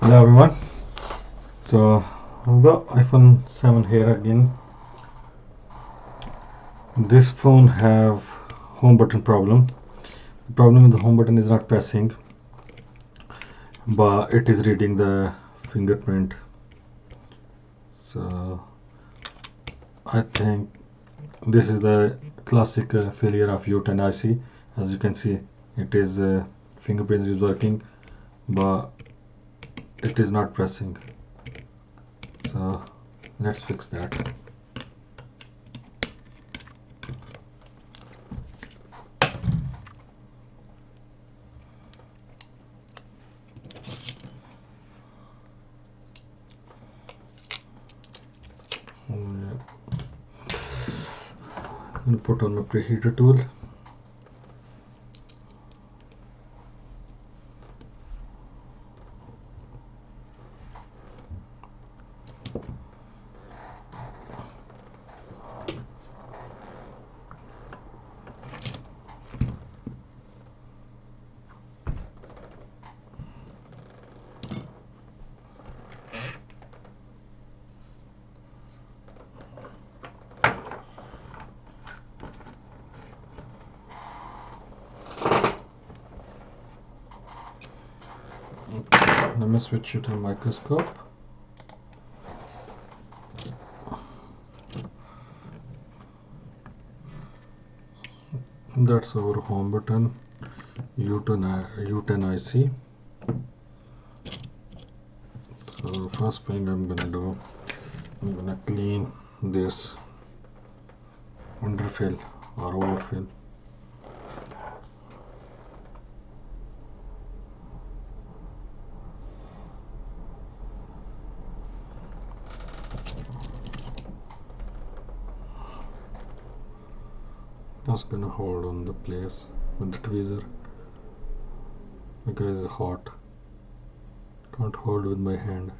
Hello everyone. So I've got iPhone 7 here again. This phone have home button problem. The problem with the home button is not pressing, but it is reading the fingerprint. So I think this is the classic failure of U10 IC. As you can see, it is fingerprint is working, but it is not pressing. So let's fix that. I'm gonna put on my preheater tool. Let me switch it to microscope. That's our home button, U10 IC. So first thing I'm gonna do, I'm gonna clean this underfill or overfill. Just gonna hold on the place with the tweezer because it's hot. Can't hold with my hand.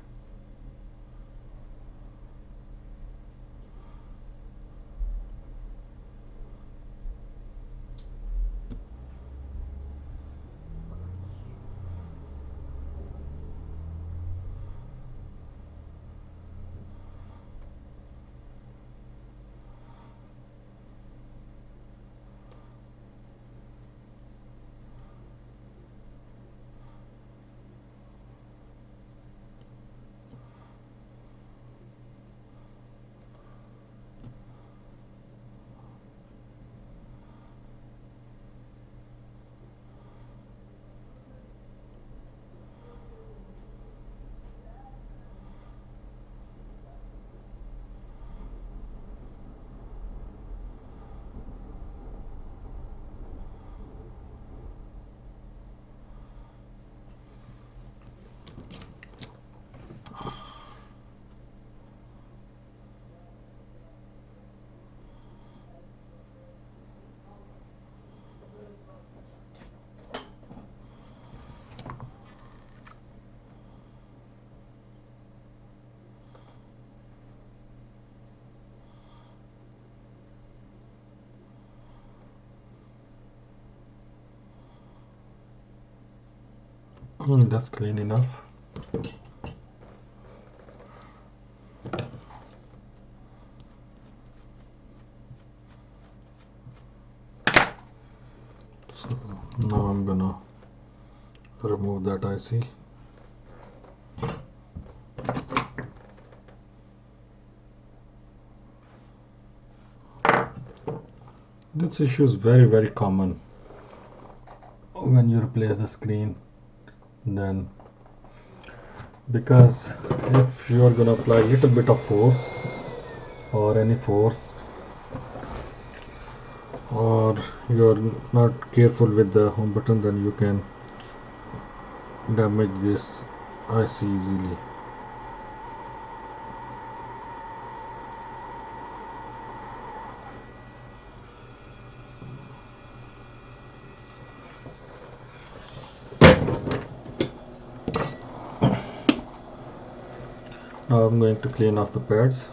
That's clean enough. So now I'm gonna remove that IC. This issue is very common when you replace the screen. Then because if you are gonna apply a little bit of force or any force, or you're not careful with the home button, then you can damage this IC easily. Now I'm going to clean off the pads.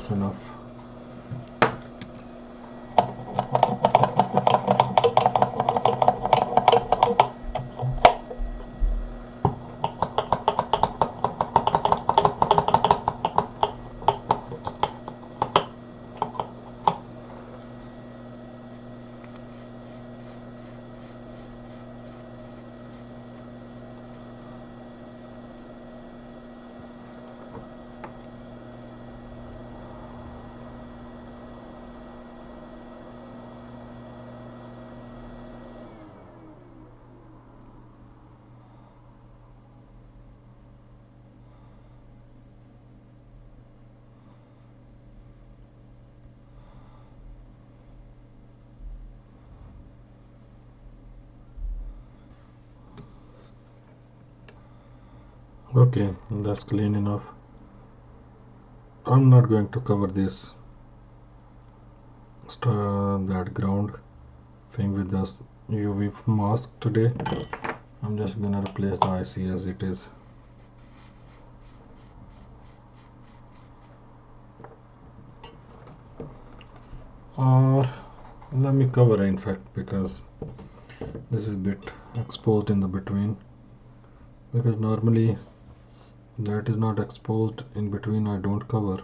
that's enough. Okay, that's clean enough. I'm not going to cover this that ground thing with this UV mask today. I'm just gonna replace the IC as it is. Or let me cover it, in fact, because this is a bit exposed in the between, because normally that is not exposed in between. I don't cover,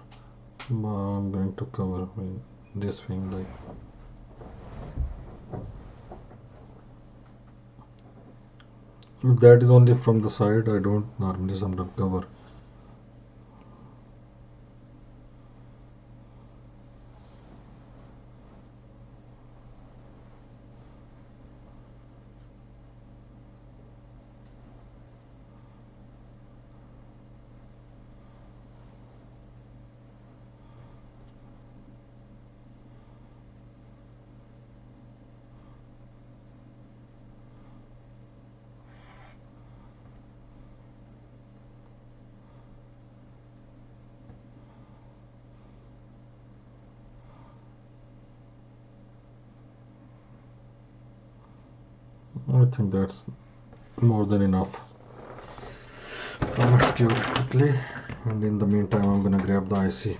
but I'm going to cover with this thing. Like, if that is only from the side, I don't normally sometimes cover. I think that's more than enough. So let's cure it quickly, and in the meantime I'm gonna grab the IC.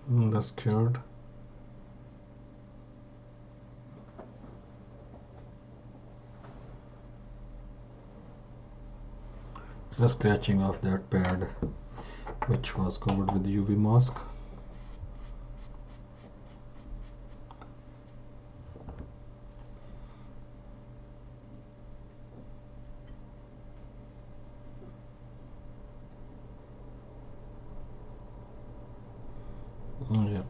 That's cured. Just scratching off that pad which was covered with UV mask. Yeah.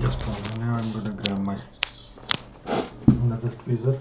Just hold on. Now I'm gonna grab my another tweezer.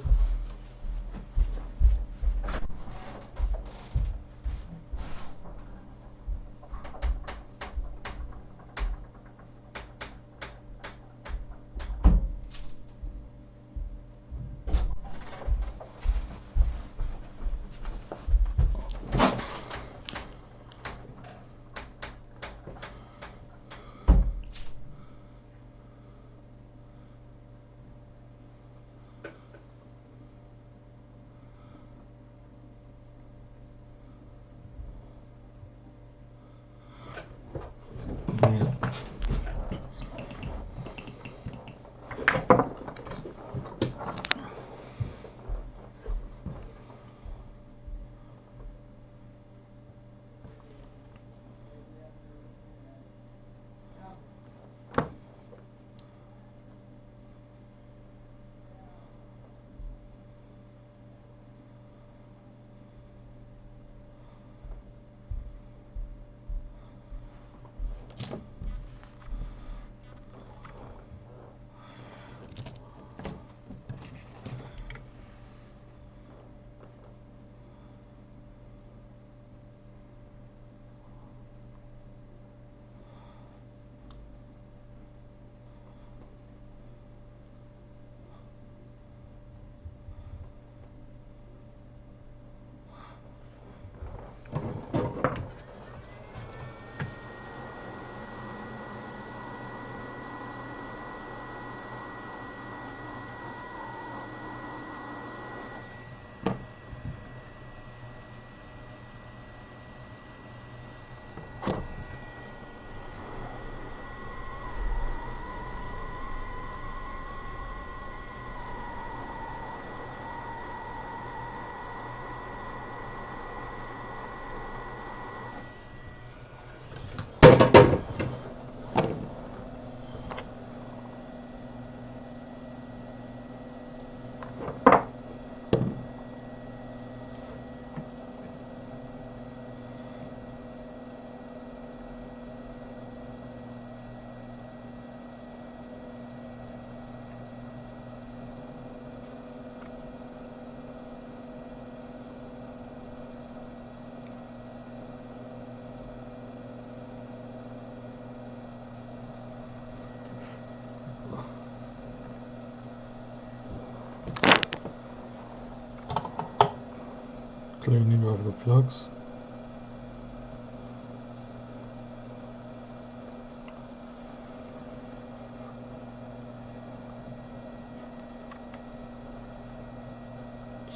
Cleaning of the flux.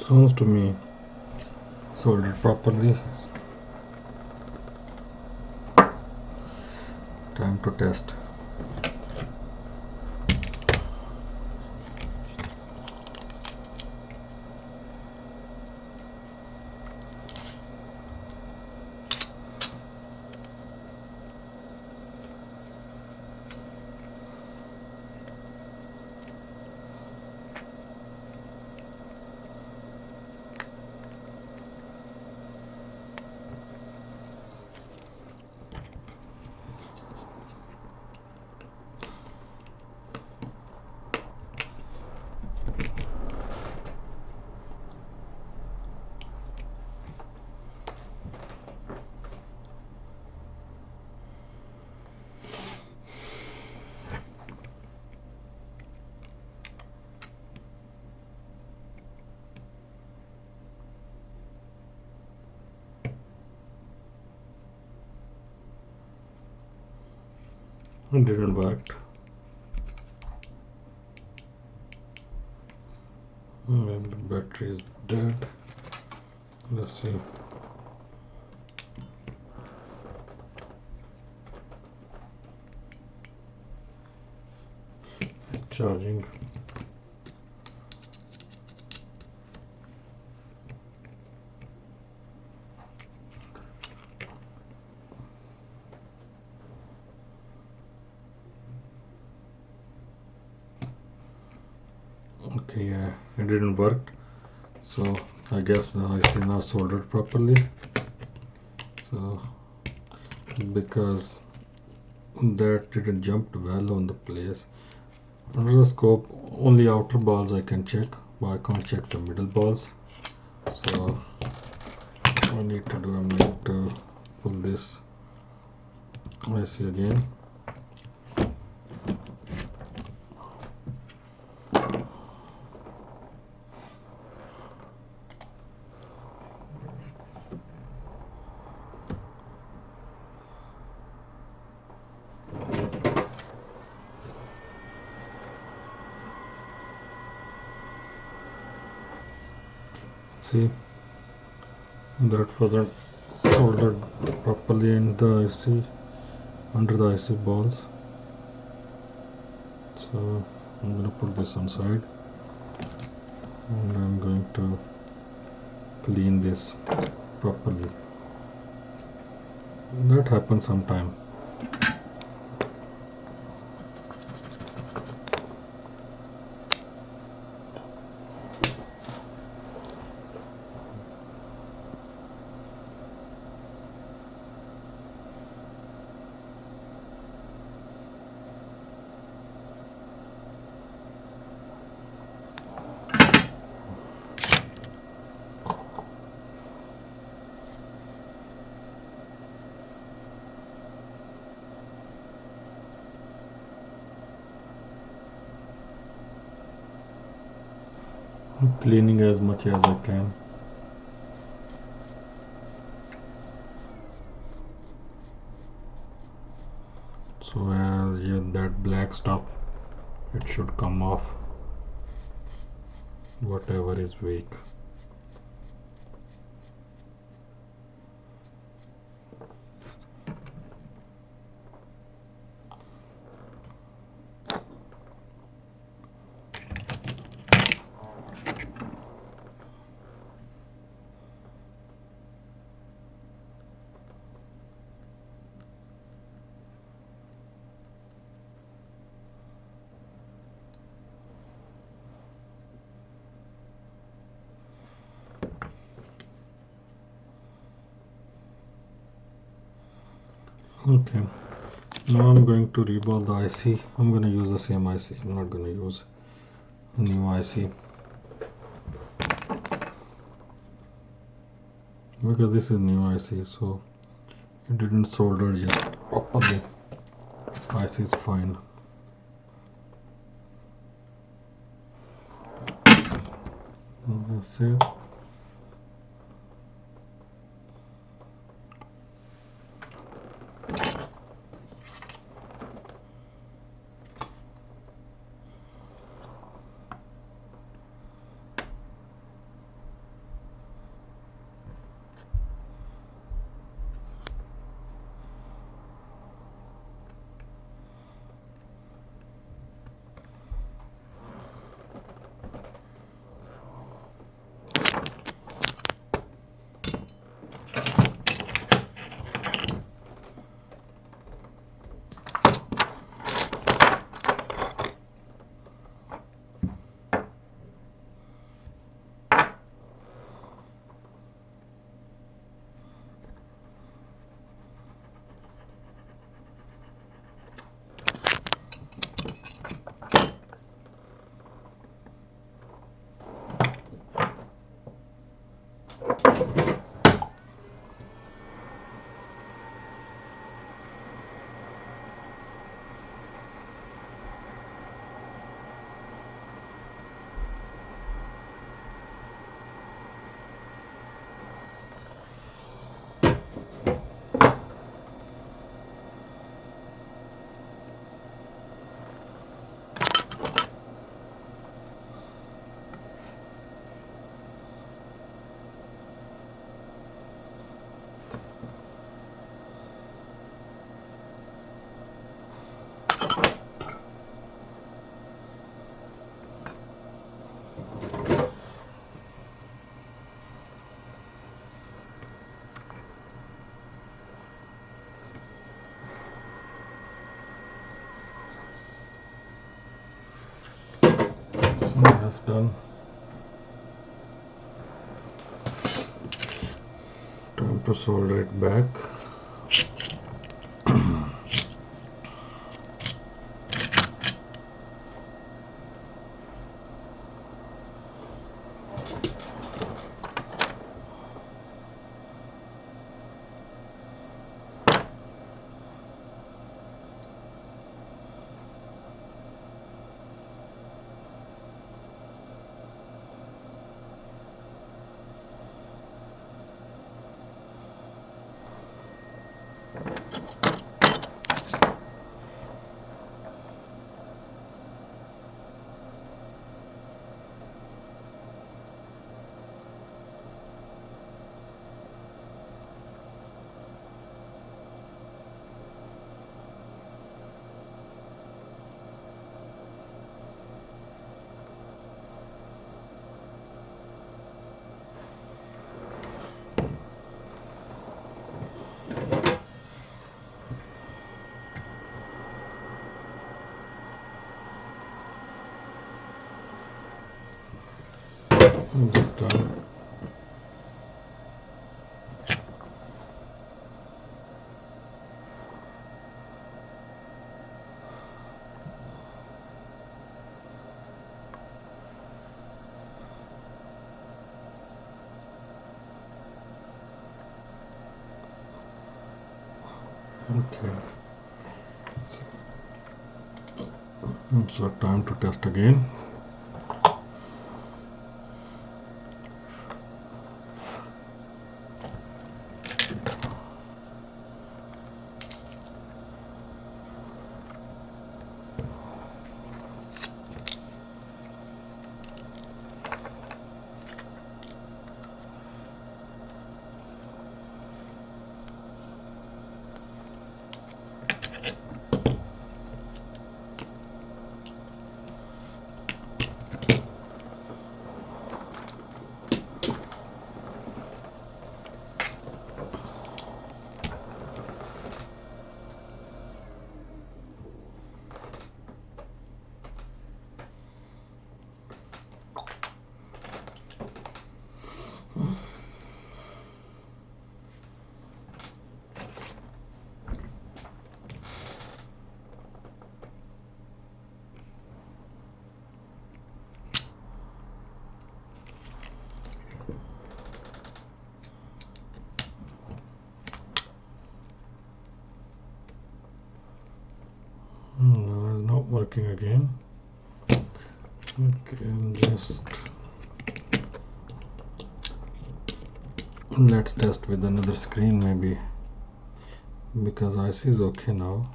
Sounds to me soldered properly. Time to test. It didn't work. And the battery is dead. Let's see. Charging. Okay, yeah, it didn't work. So I guess the IC now soldered properly. So because that didn't jump well on the place. Under the scope, only outer balls I can check, but I can't check the middle balls. So what I need to do, I need to pull this IC again. See, that wasn't soldered properly in the IC, under the IC balls. So I'm going to put this on side and I'm going to clean this properly. That happens sometime. I'm cleaning as much as I can. So as that black stuff, it should come off, whatever is weak. Okay, now I'm going to reball the IC. I'm going to use the same IC. I'm not going to use a new IC because this is new IC, so it didn't solder yet properly. IC is fine. That's it. That's done. Time to solder it back. That's done. Okay. So time to test again. No, it's not working again. Okay, just let's test with another screen maybe, because IC is okay now.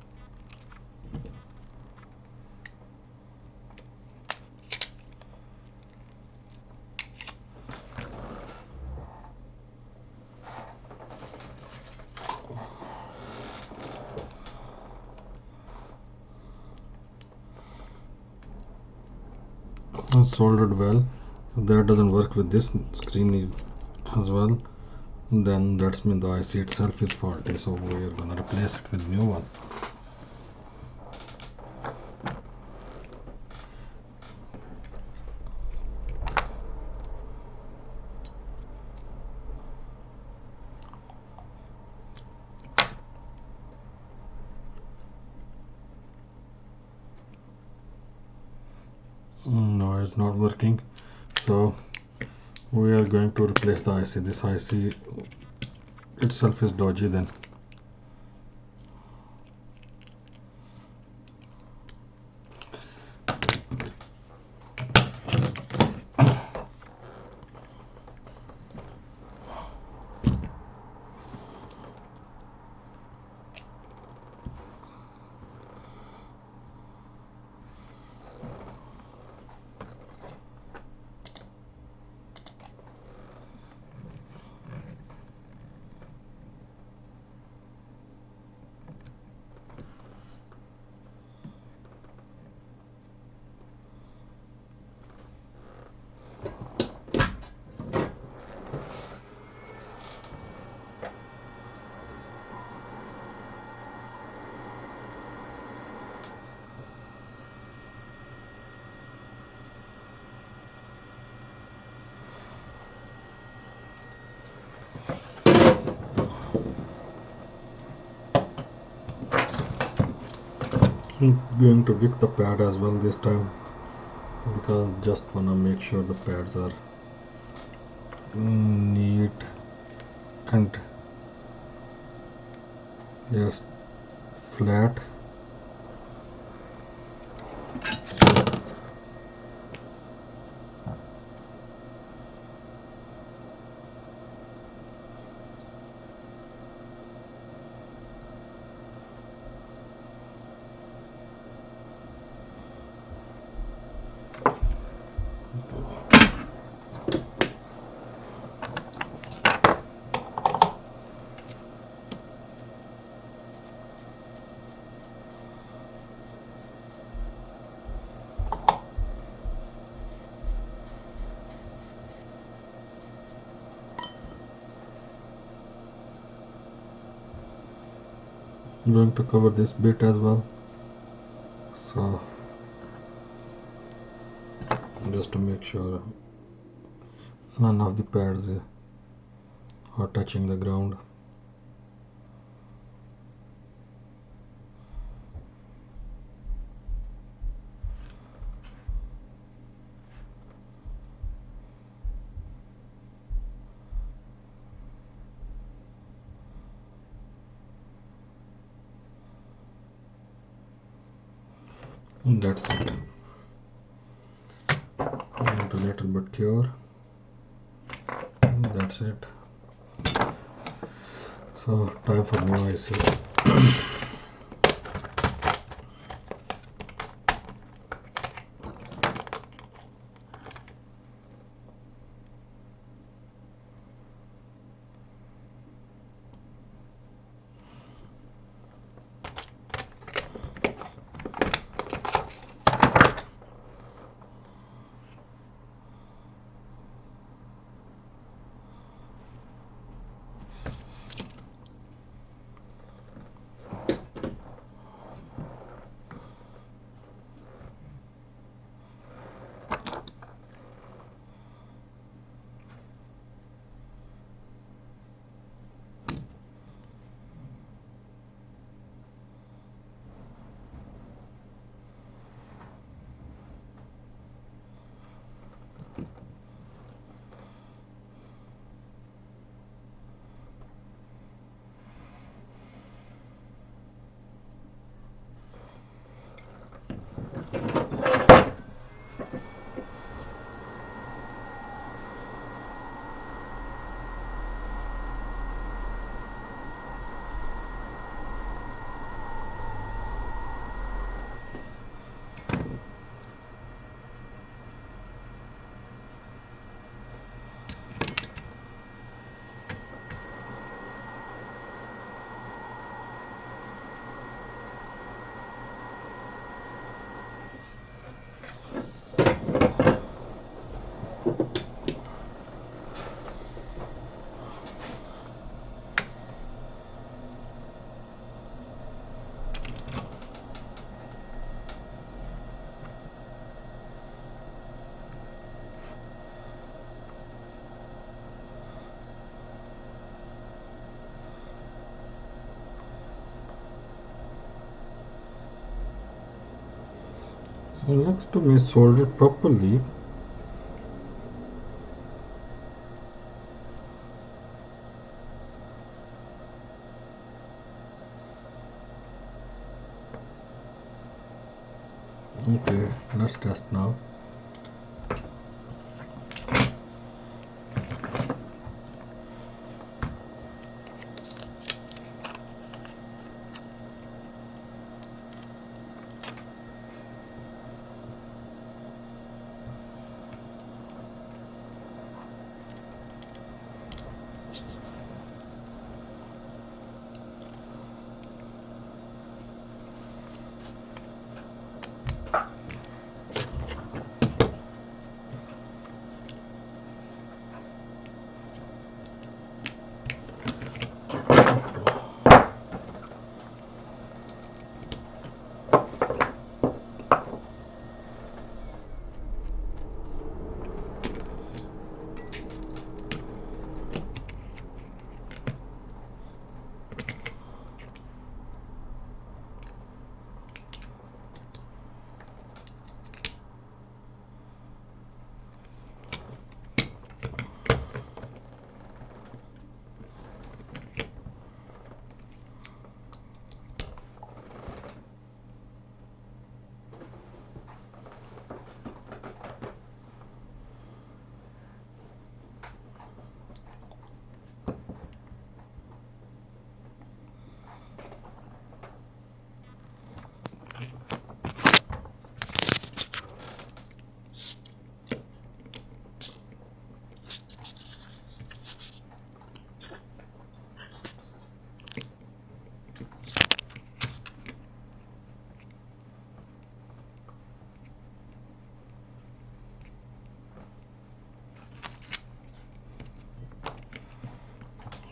It's soldered well. If that doesn't work with this screen as well, then that's mean the IC itself is faulty, so we're gonna replace it with new one. No, it's not working, so we are going to replace the IC. This IC itself is dodgy then. I'm going to wick the pad as well this time because just wanna make sure the pads are neat and they're flat. I'm going to cover this bit as well, so just to make sure none of the pads are touching the ground. And that's it. And a little bit cure. And that's it. So time for new IC. It looks to me soldered properly. Okay, let's test now.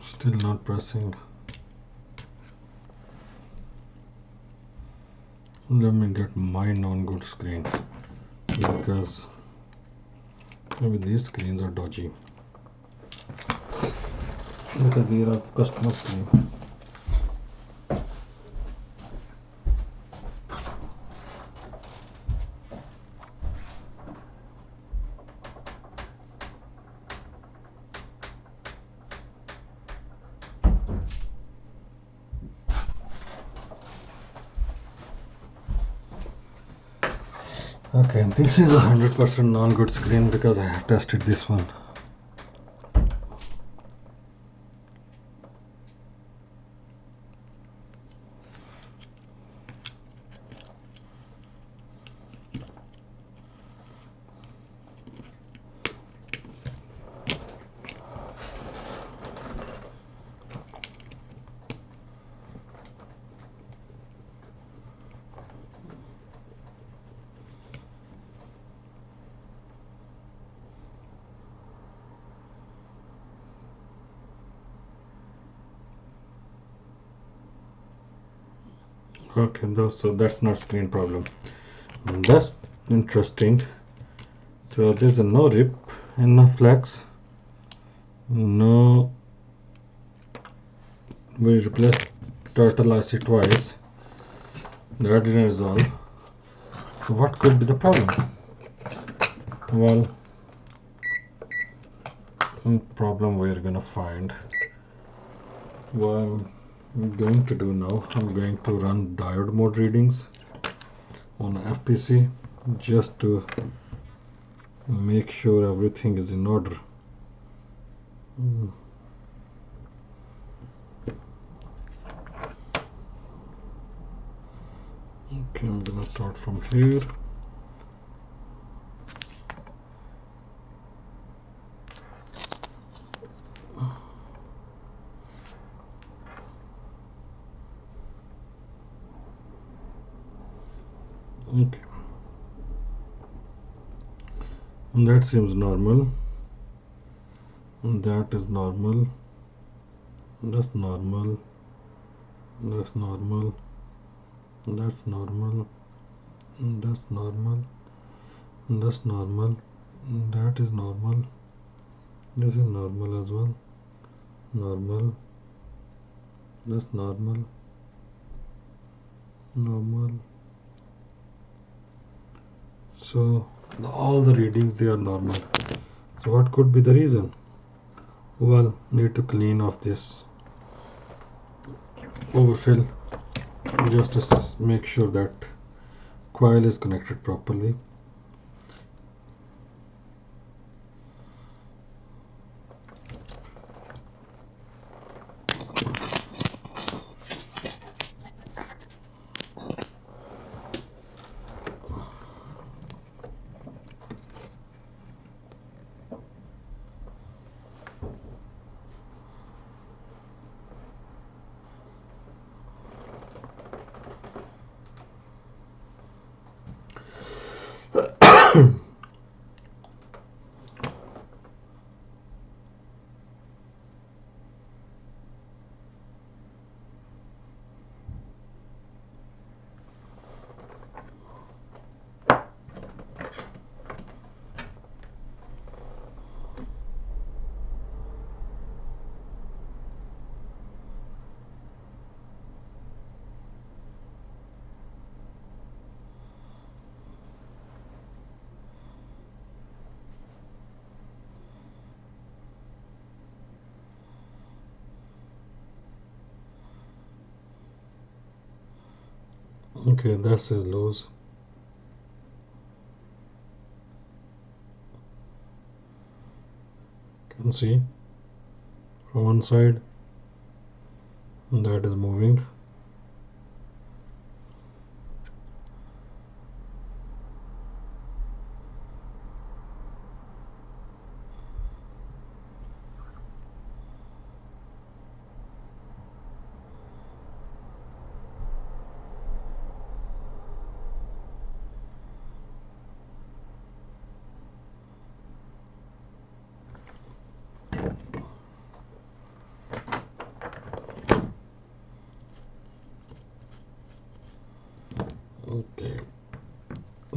Still not pressing. Let me get my non-good screen, because maybe these screens are dodgy. Because these are customer screen. Okay, this is 100% non-good screen because I have tested this one. Okay, so that's not screen problem. That's interesting. So there's a no rip and no flex. No, we replaced turtle IC twice. That didn't resolve. So what could be the problem? Well, problem we're gonna find. What I'm going to do now, I'm going to run diode mode readings on FPC just to make sure everything is in order. Okay, I'm gonna start from here. Okay, and that seems normal. And that is normal. That's normal. That's normal. That's normal. That's normal. That's normal. That is normal. This is normal as well. Normal. That's normal. Normal. So all the readings, they are normal. So what could be the reason? Well, need to clean off this overfill just to make sure that coil is connected properly. Okay, that's his lows. Can see from one side that is moving.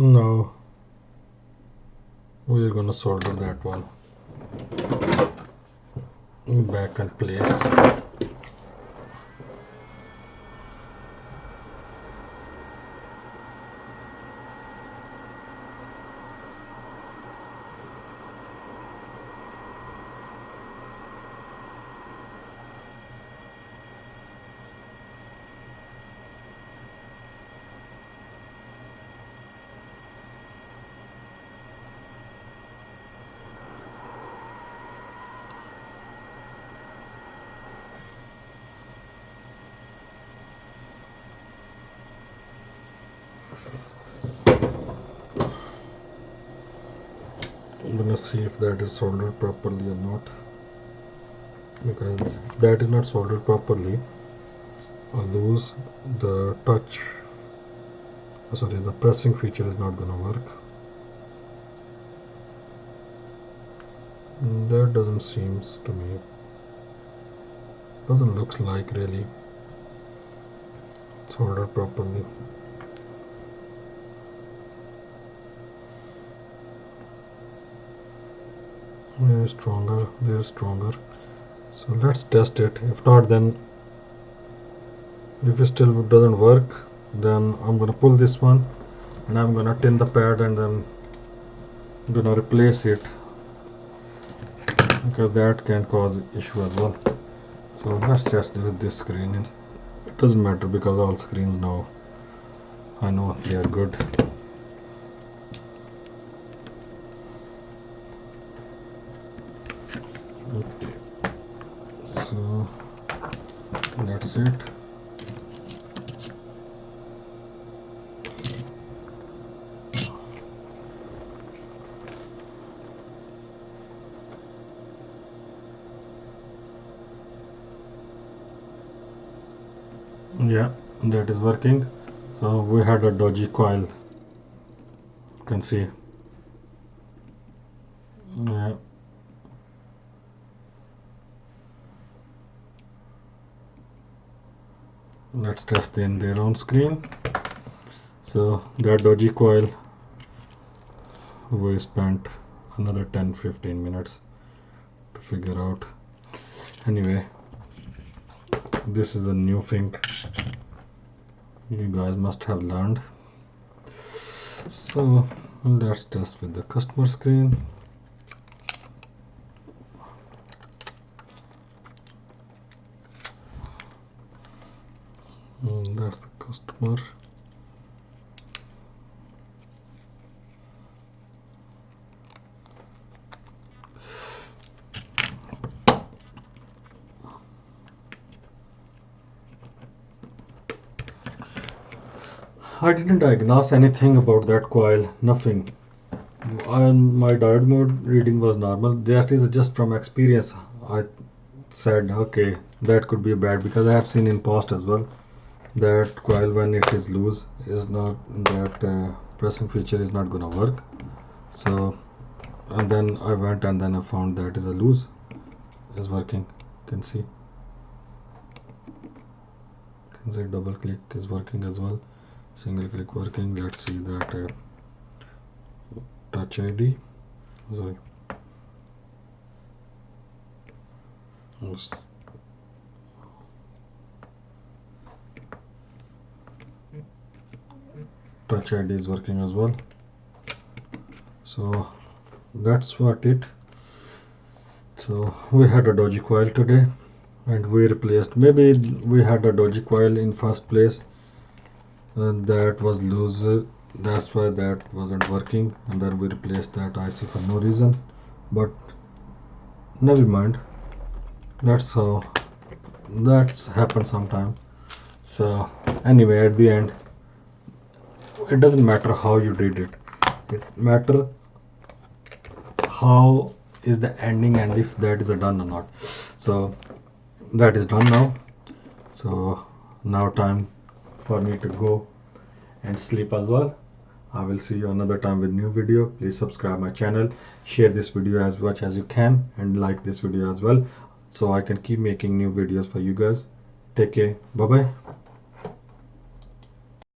Now we're gonna solder that one back in place. I'm gonna see if that is soldered properly or not, because if that is not soldered properly, I'll lose the touch, sorry, the pressing feature is not gonna work. That doesn't seem to me, doesn't look like really soldered properly. They're stronger. So let's test it. If not, then if it still doesn't work, then I'm gonna pull this one and I'm gonna tin the pad and then I'm gonna replace it, because that can cause issue as well. So let's test with this screen. It doesn't matter because all screens now I know they are good. Okay, so that's it. Yeah, that is working. So we had a dodgy coil, you can see. Yeah, let's test in their own screen. So that dodgy coil, we spent another 10-15 minutes to figure out. Anyway, this is a new thing you guys must have learned. So let's test with the customer screen. That's the customer. I didn't diagnose anything about that coil, nothing. My diode mode reading was normal. That is just from experience. I said, okay, that could be bad, because I have seen in past as well that coil, when it is loose, is not, that pressing feature is not gonna work. So, and then I went and then I found that is a loose is working. You can see double click is working as well, single click working. Let's see that touch ID. Sorry. Yes. Touch ID is working as well. So that's what it. So we had a dodgy coil today and we replaced, maybe we had a dodgy coil in first place and that was loose, that's why that wasn't working, and then we replaced that IC for no reason. But never mind, that's how that's happened sometime. So anyway, at the end, it doesn't matter how you did it, it matter how is the ending and if that is done or not. So that is done now. So now time for me to go and sleep as well. I will see you another time with new video. Please subscribe my channel, share this video as much as you can, and like this video as well, so I can keep making new videos for you guys. Take care. Bye bye.